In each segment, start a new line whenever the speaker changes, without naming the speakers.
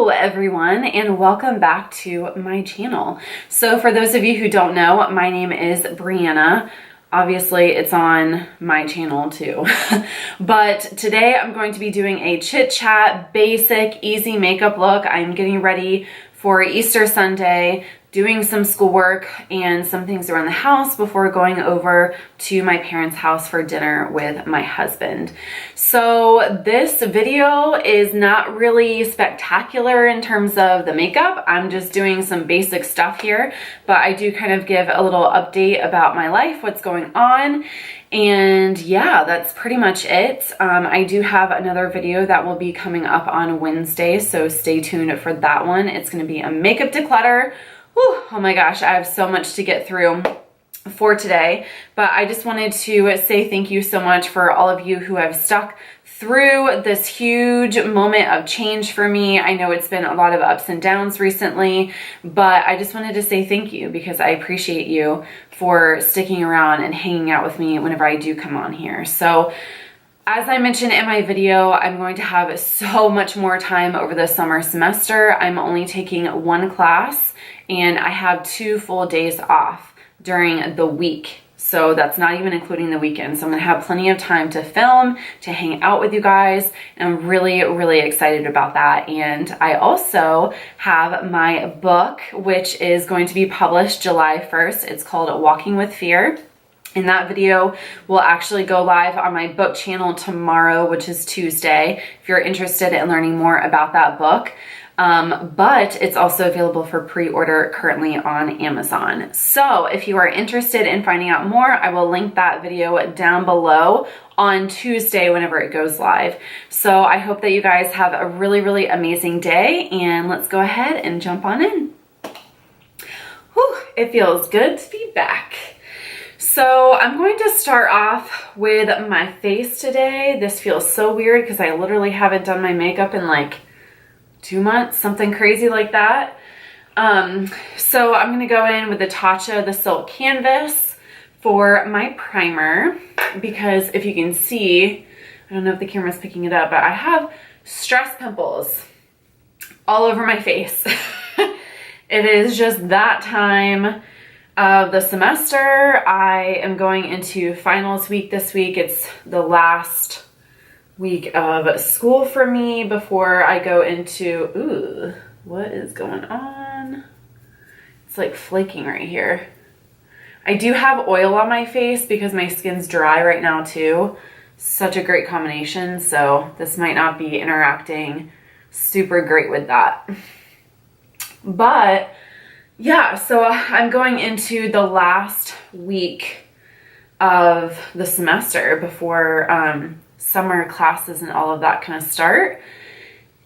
Hello everyone, and welcome back to my channel. So for those of you who don't know, my name is Brianna. Obviously it's on my channel too. But today I'm going to be doing a chit chat, basic, easy makeup look. I'm getting ready for Easter Sunday, doing some schoolwork and some things around the house before going over to my parents' house for dinner with my husband. So this video is not really spectacular in terms of the makeup. I'm just doing some basic stuff here, but I do kind of give a little update about my life, what's going on. And yeah, that's pretty much it. I do have another video that will be coming up on Wednesday, so stay tuned for that one. It's going to be a makeup declutter. Whew, oh my gosh, I have so much to get through for today, but I just wanted to say thank you so much for all of you who have stuck through this huge moment of change for me. I know it's been a lot of ups and downs recently, but I just wanted to say thank you because I appreciate you for sticking around and hanging out with me whenever I do come on here. So as I mentioned in my video, I'm going to have so much more time over the summer semester. I'm only taking one class and I have 2 full days off during the week. So that's not even including the weekend. So I'm gonna have plenty of time to film, to hang out with you guys. And I'm really, really excited about that. And I also have my book, which is going to be published July 1st. It's called Walking with Fear. And that video will actually go live on my book channel tomorrow, which is Tuesday, if you're interested in learning more about that book. But it's also available for pre-order currently on Amazon. So if you are interested in finding out more, I will link that video down below on Tuesday whenever it goes live. So I hope that you guys have a really, really amazing day, and let's go ahead and jump on in. Whew, it feels good to be back. So I'm going to start off with my face today. This feels so weird because I literally haven't done my makeup in like 2 months, something crazy like that. So I'm going to go in with the Tatcha, the Silk Canvas for my primer, because if you can see, I don't know if the camera's picking it up, but I have stress pimples all over my face. It is just that time of the semester. I am going into finals week this week. It's the last week of school for me before I go into, ooh, what is going on? It's like flaking right here. I do have oil on my face because my skin's dry right now too. Such a great combination, so this might not be interacting super great with that. But yeah, so I'm going into the last week of the semester before summer classes and all of that kind of start.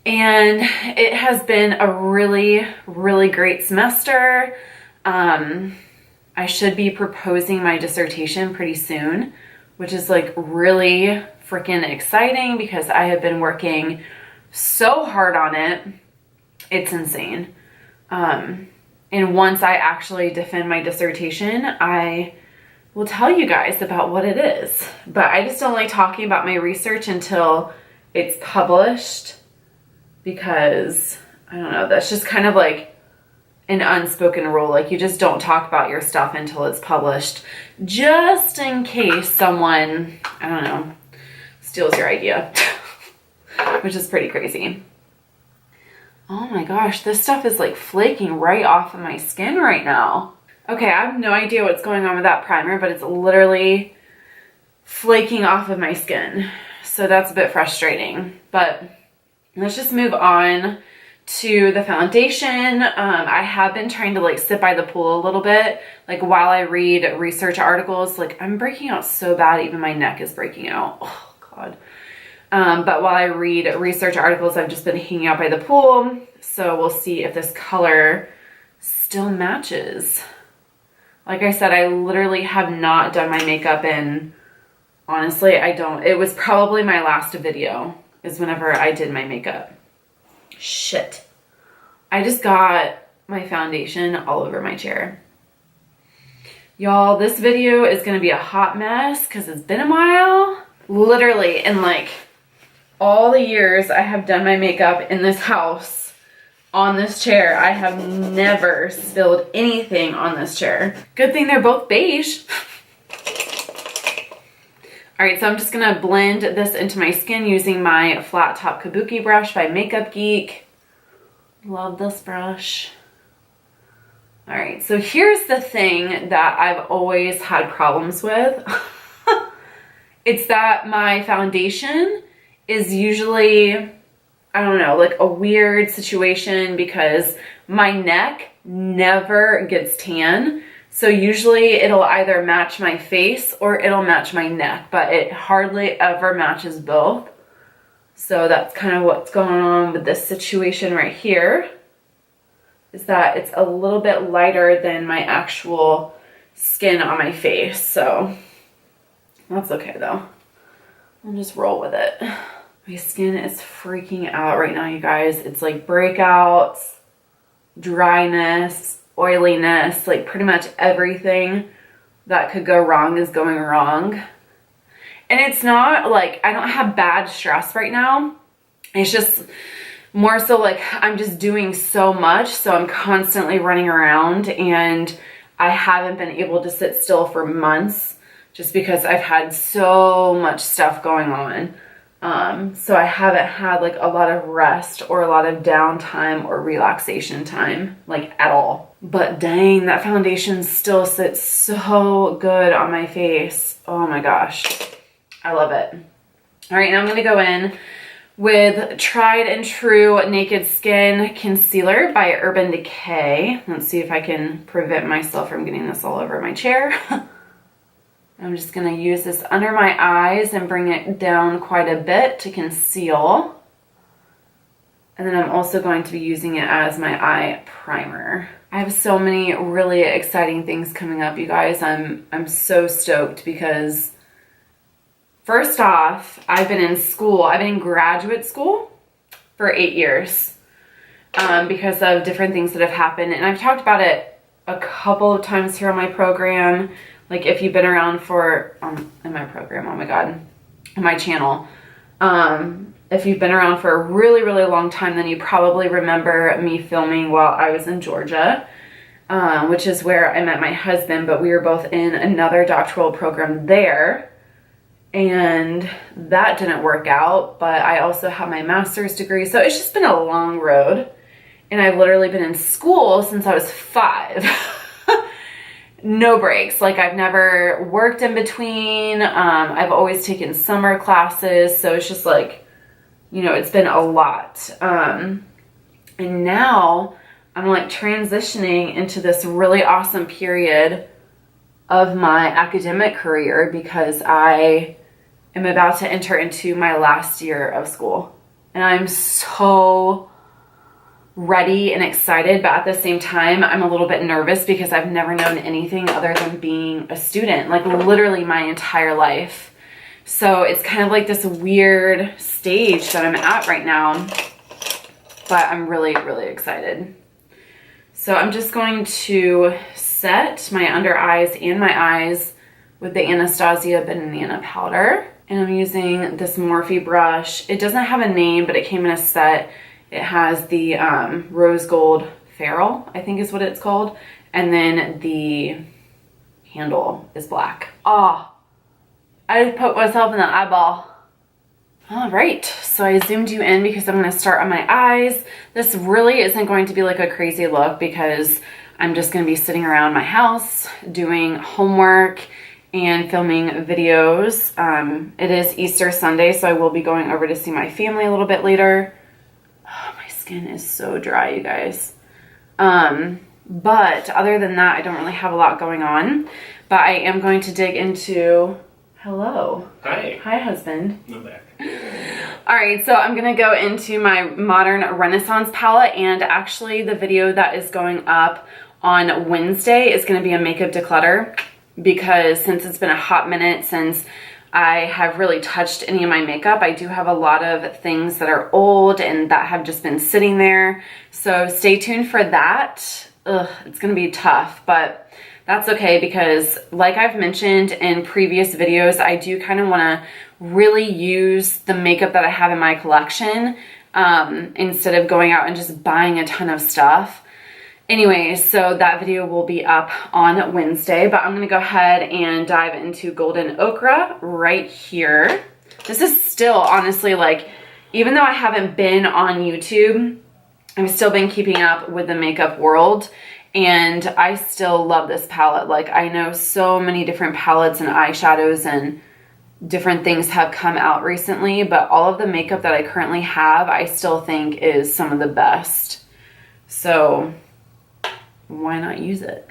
And it has been a really, really great semester. I should be proposing my dissertation pretty soon, which is like really freaking exciting because I have been working so hard on it. It's insane. And once I actually defend my dissertation, I will tell you guys about what it is. But I just don't like talking about my research until it's published because, I don't know, that's just kind of like an unspoken rule. Like, you just don't talk about your stuff until it's published, just in case someone, I don't know, steals your idea, which is pretty crazy. Oh my gosh, this stuff is like flaking right off of my skin right now. Okay, I have no idea what's going on with that primer, but it's literally flaking off of my skin. So that's a bit frustrating, but let's just move on to the foundation. I have been trying to like sit by the pool a little bit, like while I read research articles. Like, I'm breaking out so bad, even my neck is breaking out. Oh God. But while I read research articles, I've just been hanging out by the pool. So we'll see if this color still matches. Like I said, I literally have not done my makeup in, honestly, it was probably my last video is whenever I did my makeup. Shit. I just got my foundation all over my chair. Y'all, this video is going to be a hot mess because it's been a while. Literally, in like all the years I have done my makeup in this house, on this chair. I have never spilled anything on this chair. Good thing they're both beige. All right, so I'm just gonna blend this into my skin using my flat top kabuki brush by Makeup Geek. Love this brush. All right, so here's the thing that I've always had problems with. It's that my foundation is usually, I don't know, like a weird situation because my neck never gets tan. So usually it'll either match my face or it'll match my neck, but it hardly ever matches both. So that's kind of what's going on with this situation right here, is that it's a little bit lighter than my actual skin on my face. So that's okay though. I'll just roll with it. My skin is freaking out right now, you guys. It's like breakouts, dryness, oiliness, like pretty much everything that could go wrong is going wrong. And it's not like I don't have bad stress right now. It's just more so like I'm just doing so much, so I'm constantly running around and I haven't been able to sit still for months just because I've had so much stuff going on. So I haven't had like a lot of rest or a lot of downtime or relaxation time, like at all. But dang, that foundation still sits so good on my face. Oh my gosh, I love it. All right, now I'm gonna go in with Tried and True Naked Skin Concealer by Urban Decay. Let's see if I can prevent myself from getting this all over my chair. I'm just gonna use this under my eyes and bring it down quite a bit to conceal. And then I'm also going to be using it as my eye primer. I have so many really exciting things coming up, you guys. I'm so stoked because first off, I've been in graduate school for 8 years because of different things that have happened. And I've talked about it a couple of times here on my program. Like if you've been around for, in my program, oh my God, on my channel. If you've been around for a really, really long time, then you probably remember me filming while I was in Georgia, which is where I met my husband, but we were both in another doctoral program there. And that didn't work out, but I also have my master's degree. So it's just been a long road. And I've literally been in school since I was 5. No breaks. Like I've never worked in between. I've always taken summer classes. So it's just like, you know, it's been a lot. And now I'm like transitioning into this really awesome period of my academic career because I am about to enter into my last year of school. And I'm so ready and excited, but at the same time, I'm a little bit nervous because I've never known anything other than being a student, like literally my entire life. So it's kind of like this weird stage that I'm at right now, but I'm really, really excited. So I'm just going to set my under eyes and my eyes with the Anastasia Banana powder. And I'm using this Morphe brush. It doesn't have a name, but it came in a set. It has the rose gold ferrule, I think is what it's called. And then the handle is black. Oh, I just put myself in the eyeball. All right, so I zoomed you in because I'm gonna start on my eyes. This really isn't going to be like a crazy look because I'm just gonna be sitting around my house doing homework and filming videos. It is Easter Sunday, so I will be going over to see my family a little bit later. Oh, my skin is so dry, you guys. But other than that, I don't really have a lot going on. But I am going to dig into... Hello.
Hi.
Hi, husband.
I'm back.
All right, so I'm gonna go into my Modern Renaissance palette, and actually the video that is going up on Wednesday is gonna be a makeup declutter because since it's been a hot minute since I have really touched any of my makeup, I do have a lot of things that are old and that have just been sitting there. So stay tuned for that. Ugh, it's gonna be tough, but that's okay because like I've mentioned in previous videos, I do kind of want to really use the makeup that I have in my collection instead of going out and just buying a ton of stuff. Anyway, so that video will be up on Wednesday, but I'm gonna go ahead and dive into Golden Ochre right here. This is still honestly like, even though I haven't been on YouTube, I've still been keeping up with the makeup world, and I still love this palette. Like, I know so many different palettes and eyeshadows and different things have come out recently, but all of the makeup that I currently have, I still think is some of the best. So why not use it?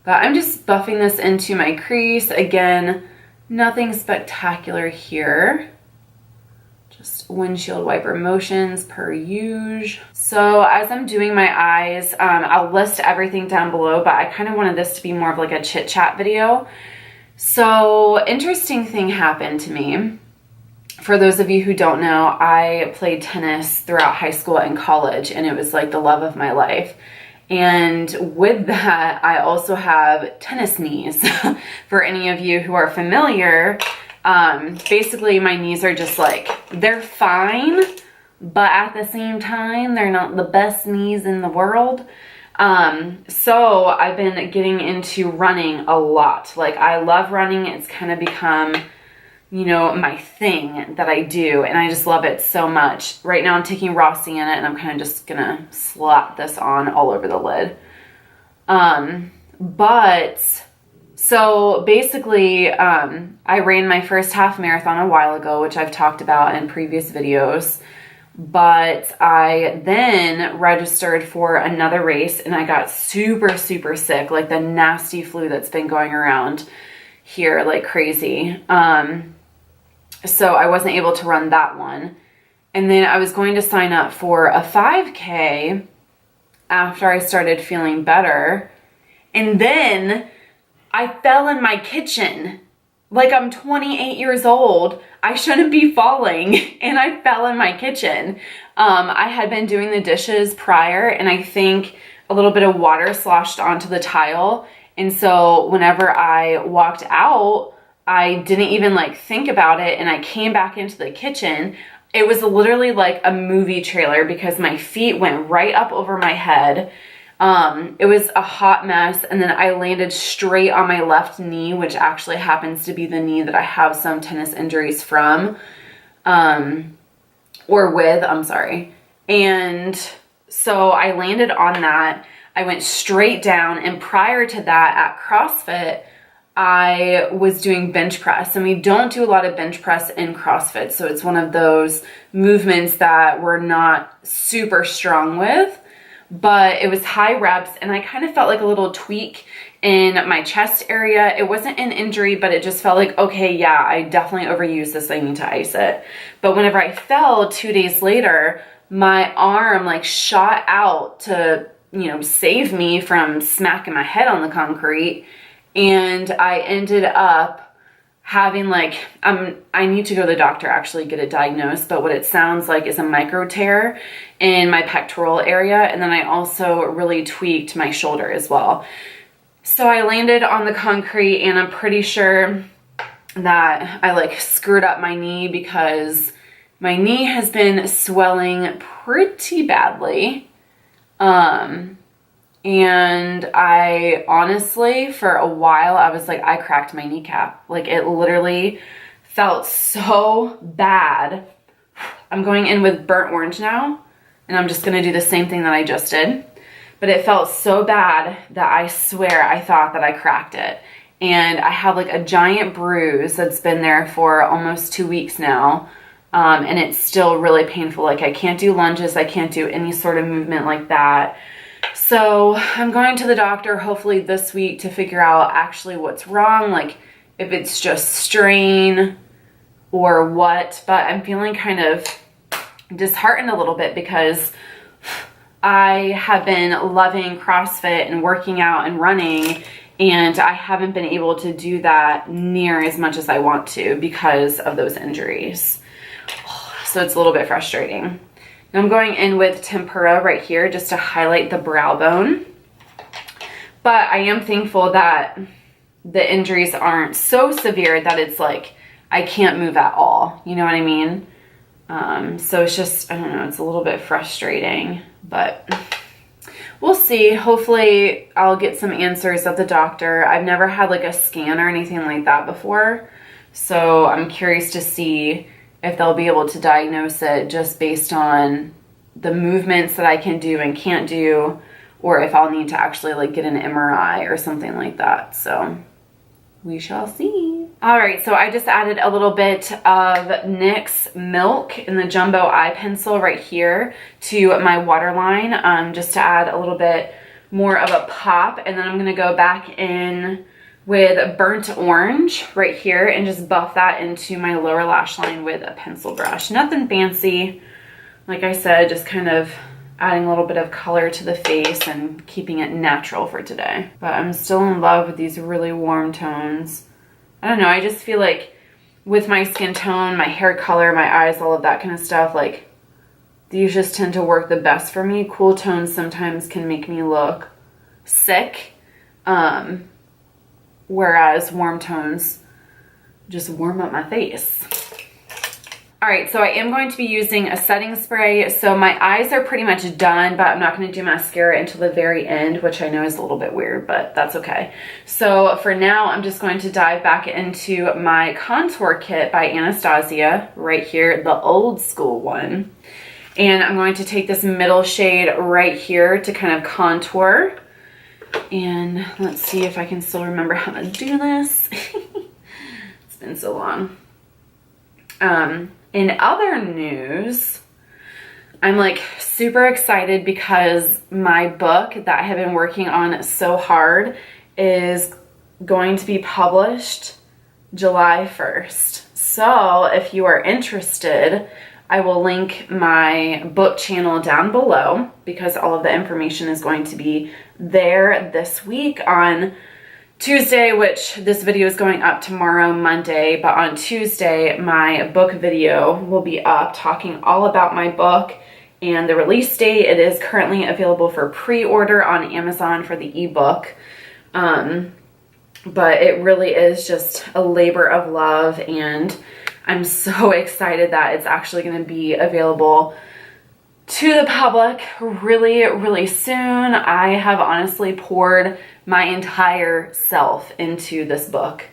But I'm just buffing this into my crease. Again, nothing spectacular here. Just windshield wiper motions per usual. So as I'm doing my eyes, I'll list everything down below, but I kind of wanted this to be more of like a chit chat video. So interesting thing happened to me. For those of you who don't know, I played tennis throughout high school and college, and it was like the love of my life. And with that, I also have tennis knees. For any of you who are familiar, basically my knees are just like, they're fine, but at the same time, they're not the best knees in the world. So I've been getting into running a lot. Like, I love running. It's kind of become, you know, my thing that I do, and I just love it so much. Right now I'm taking raw sienna, and I'm kind of just gonna slap this on all over the lid. So basically, I ran my first half marathon a while ago, which I've talked about in previous videos, but I then registered for another race, and I got super, super sick, like the nasty flu that's been going around here like crazy. So I wasn't able to run that one. And then I was going to sign up for a 5K after I started feeling better. And then I fell in my kitchen. Like, I'm 28 years old. I shouldn't be falling. And I fell in my kitchen. I had been doing the dishes prior, and I think a little bit of water sloshed onto the tile. And so whenever I walked out, I didn't even like think about it, and I came back into the kitchen. It was literally like a movie trailer because my feet went right up over my head. It was a hot mess, and then I landed straight on my left knee, which actually happens to be the knee that I have some tennis injuries from, I'm sorry. And so I landed on that. I went straight down, and prior to that at CrossFit, I was doing bench press, and we don't do a lot of bench press in CrossFit. So it's one of those movements that we're not super strong with, but it was high reps, and I kind of felt like a little tweak in my chest area. It wasn't an injury, but it just felt like, okay, yeah, I definitely overused this. I need to ice it. But whenever I fell 2 days later, my arm like shot out to, you know, save me from smacking my head on the concrete. And I ended up having like, I need to go to the doctor, actually get it diagnosed, but what it sounds like is a micro tear in my pectoral area. And then I also really tweaked my shoulder as well. So I landed on the concrete, and I'm pretty sure that I like screwed up my knee because my knee has been swelling pretty badly. And I honestly, for a while, I was like, I cracked my kneecap. Like, it literally felt so bad. I'm going in with burnt orange now, and I'm just going to do the same thing that I just did. But it felt so bad that I swear I thought that I cracked it. And I have like a giant bruise that's been there for almost 2 weeks now. And it's still really painful. Like, I can't do lunges. I can't do any sort of movement like that. So I'm going to the doctor hopefully this week to figure out actually what's wrong, like if it's just strain or what, but I'm feeling kind of disheartened a little bit because I have been loving CrossFit and working out and running, and I haven't been able to do that near as much as I want to because of those injuries. So it's a little bit frustrating. Now I'm going in with tempura right here just to highlight the brow bone. But I am thankful that the injuries aren't so severe that it's like I can't move at all. You know what I mean? So it's just, I don't know, it's a little bit frustrating, but we'll see. Hopefully I'll get some answers at the doctor. I've never had like a scan or anything like that before. So I'm curious to see if they'll be able to diagnose it just based on the movements that I can do and can't do, or if I'll need to actually like get an MRI or something like that. So we shall see. All right, so I just added a little bit of NYX milk in the jumbo eye pencil right here to my waterline, just to add a little bit more of a pop. And then I'm gonna go back in with burnt orange right here and just buff that into my lower lash line with a pencil brush. Nothing fancy. Like I said, just kind of adding a little bit of color to the face and keeping it natural for today. But I'm still in love with these really warm tones. I don't know, I just feel like with my skin tone, my hair color, my eyes, all of that kind of stuff, like these just tend to work the best for me. Cool tones sometimes can make me look sick, whereas warm tones just warm up my face. All right, so I am going to be using a setting spray. So my eyes are pretty much done, but I'm not going to do mascara until the very end, which I know is a little bit weird, but that's okay. So for now, I'm just going to dive back into my contour kit by Anastasia right here, the old school one. And I'm going to take this middle shade right here to kind of contour. And let's see if I can still remember how to do this. It's been so long. In other news, I'm like super excited because my book that I have been working on so hard is going to be published July 1st. So if you are interested, I will link my book channel down below because all of the information is going to be there this week on Tuesday, which this video is going up tomorrow, Monday, but on Tuesday, my book video will be up talking all about my book and the release date. It is currently available for pre-order on Amazon for the ebook. But it really is just a labor of love, and I'm so excited that it's actually going to be available to the public really, really soon. I have honestly poured my entire self into this book.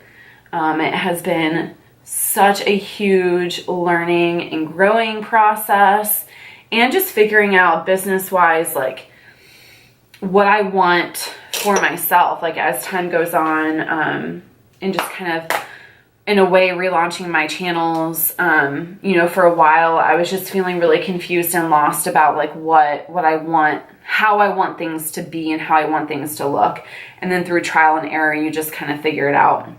It has been such a huge learning and growing process, and just figuring out business-wise, like what I want for myself, like as time goes on, and just kind of in a way relaunching my channels. You know, for a while I was just feeling really confused and lost about like what I want, how I want things to be and how I want things to look. And then through trial and error, you just kind of figure it out.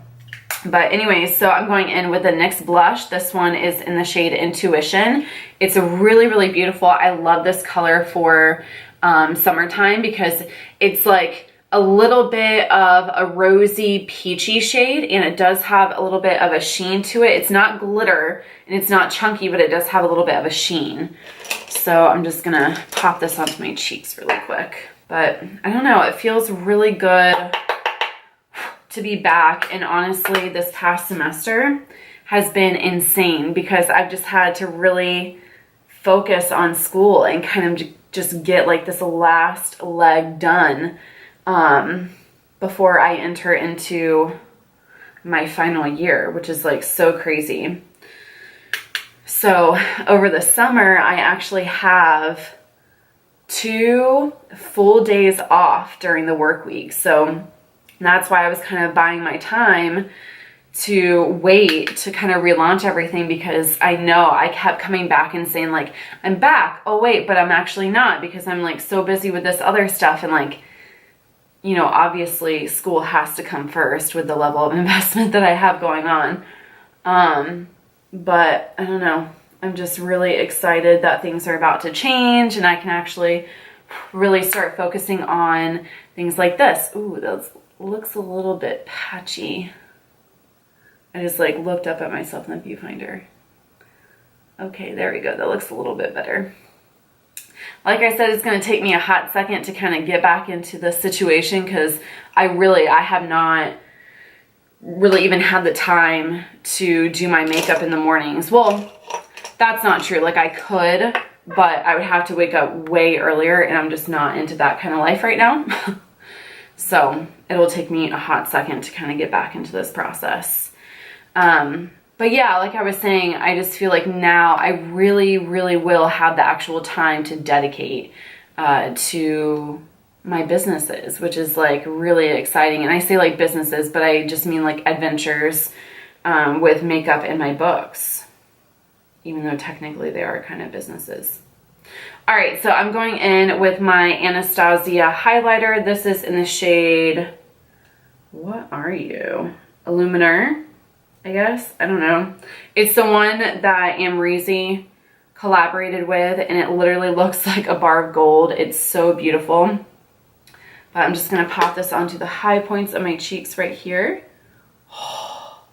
But anyways, so I'm going in with the NYX blush. This one is in the shade Intuition. It's a really, really beautiful. I love this color for summertime because it's like a little bit of a rosy peachy shade, and it does have a little bit of a sheen to it. It's not glitter and it's not chunky, but it does have a little bit of a sheen. So I'm just gonna pop this onto my cheeks really quick. But I don't know, it feels really good to be back. And honestly, this past semester has been insane because I've just had to really focus on school and kind of just get like this last leg done before I enter into my final year, which is like so crazy. So over the summer, I actually have 2 full days off during the work week. So that's why I was kind of buying my time to wait to kind of relaunch everything, because I know I kept coming back and saying like, I'm back. Oh wait, but I'm actually not, because I'm like so busy with this other stuff. And like, you know, obviously school has to come first with the level of investment that I have going on. But I don't know, I'm just really excited that things are about to change and I can actually really start focusing on things like this. Ooh, that looks a little bit patchy. I just like looked up at myself in the viewfinder. Okay, there we go. That looks a little bit better. Like I said, it's going to take me a hot second to kind of get back into the situation, because I have not really even had the time to do my makeup in the mornings. Well, That's not true. Like, I could, but I would have to wake up way earlier, and I'm just not into that kind of life right now. So it'll take me a hot second to kind of get back into this process. But yeah, like I was saying, I just feel like now I really, really will have the actual time to dedicate to my businesses, which is like really exciting. And I say like businesses, but I just mean like adventures with makeup and my books, even though technically they are kind of businesses. All right, so I'm going in with my Anastasia highlighter. This is in the shade, what are you? Illuminator, I guess. I don't know. It's the one that Amrezy collaborated with, and it literally looks like a bar of gold. It's so beautiful. But I'm just going to pop this onto the high points of my cheeks right here. Oh,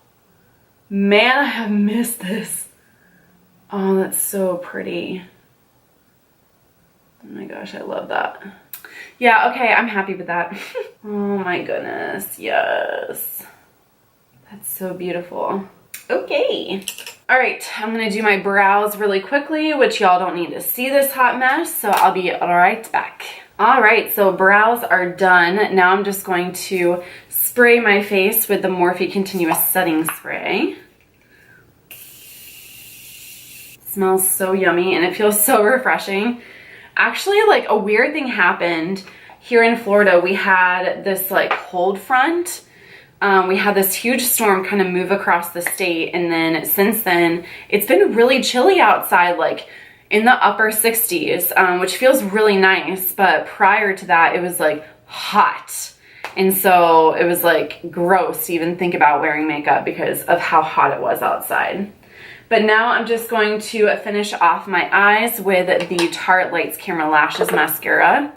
man, I have missed this. Oh, that's so pretty. Oh my gosh, I love that. Yeah, okay, I'm happy with that. Oh my goodness, yes. That's so beautiful. Okay. All right, I'm gonna do my brows really quickly, which y'all don't need to see this hot mess, so I'll be right back. All right, so brows are done. Now I'm just going to spray my face with the Morphe Continuous Setting Spray. It smells so yummy and it feels so refreshing. Actually, like a weird thing happened here in Florida. We had this like cold front. We had this huge storm kind of move across the state, and then since then it's been really chilly outside, like in the upper 60s, which feels really nice. But prior to that, it was like hot, and so it was like gross to even think about wearing makeup because of how hot it was outside. But now I'm just going to finish off my eyes with the Tarte Lights Camera Lashes mascara.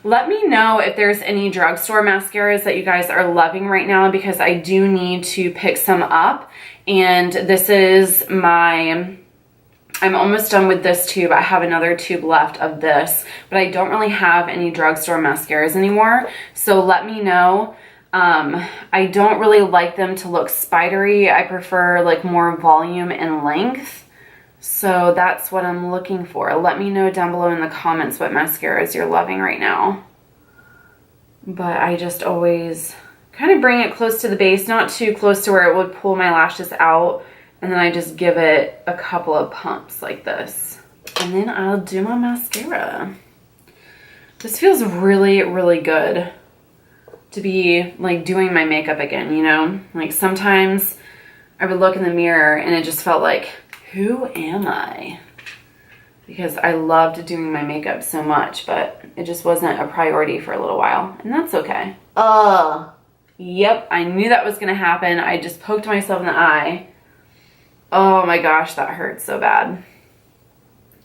Let me know if there's any drugstore mascaras that you guys are loving right now, because I do need to pick some up. And this is my, I'm almost done with this tube. I have another tube left of this, but I don't really have any drugstore mascaras anymore. So let me know. I don't really like them to look spidery. I prefer like more volume and length. So that's what I'm looking for. Let me know down below in the comments what mascaras you're loving right now. But I just always kind of bring it close to the base, not too close to where it would pull my lashes out. And then I just give it a couple of pumps like this. And then I'll do my mascara. This feels really, really good to be like doing my makeup again, you know? Like sometimes I would look in the mirror and it just felt like, who am I? Because I loved doing my makeup so much, but it just wasn't a priority for a little while, and that's okay. Yep, I knew that was gonna happen. I just poked myself in the eye. Oh my gosh, that hurts so bad.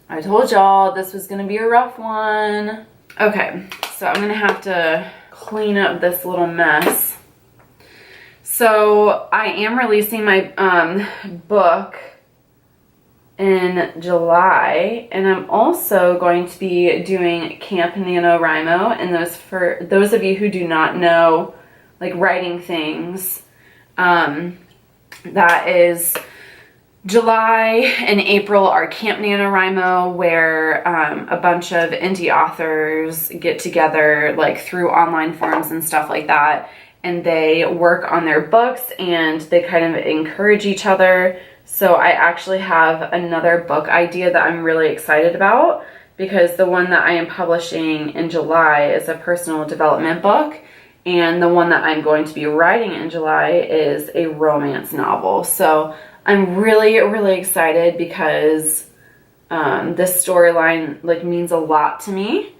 I told y'all this was gonna be a rough one. Okay, so I'm gonna have to clean up this little mess. So I am releasing my book in July, and I'm also going to be doing Camp NaNoWriMo, and for those of you who do not know, like writing things, that is July and April are Camp NaNoWriMo, where a bunch of indie authors get together like through online forums and stuff like that, and they work on their books and they kind of encourage each other. So I actually have another book idea that I'm really excited about, because the one that I am publishing in July is a personal development book, and the one that I'm going to be writing in July is a romance novel. So I'm really, really excited because this storyline like means a lot to me,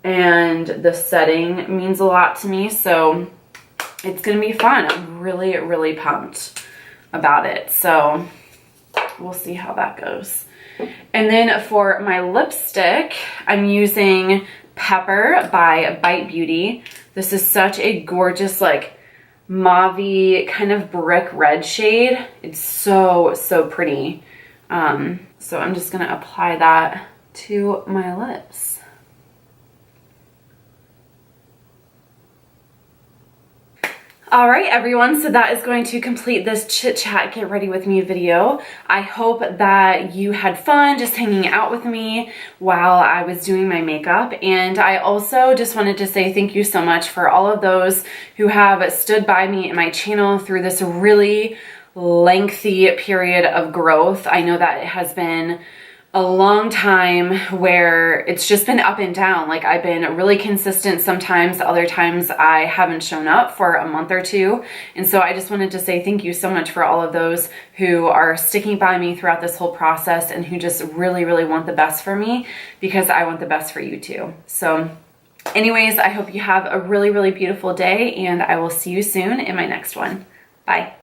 and the setting means a lot to me. So it's gonna be fun. I'm really, really pumped about it. So we'll see how that goes. And then for my lipstick, I'm using Pepper by Bite Beauty. This is such a gorgeous like mauve-y kind of brick red shade. It's so, so pretty. So I'm just gonna apply that to my lips. All right, everyone, so that is going to complete this chit chat, get ready with me video. I hope that you had fun just hanging out with me while I was doing my makeup. And I also just wanted to say thank you so much for all of those who have stood by me in my channel through this really lengthy period of growth. I know that it has been a long time where it's just been up and down. Like, I've been really consistent sometimes, other times I haven't shown up for a month or two. And so I just wanted to say thank you so much for all of those who are sticking by me throughout this whole process and who just really, really want the best for me, because I want the best for you too. So anyways, I hope you have a really, really beautiful day, and I will see you soon in my next one. Bye.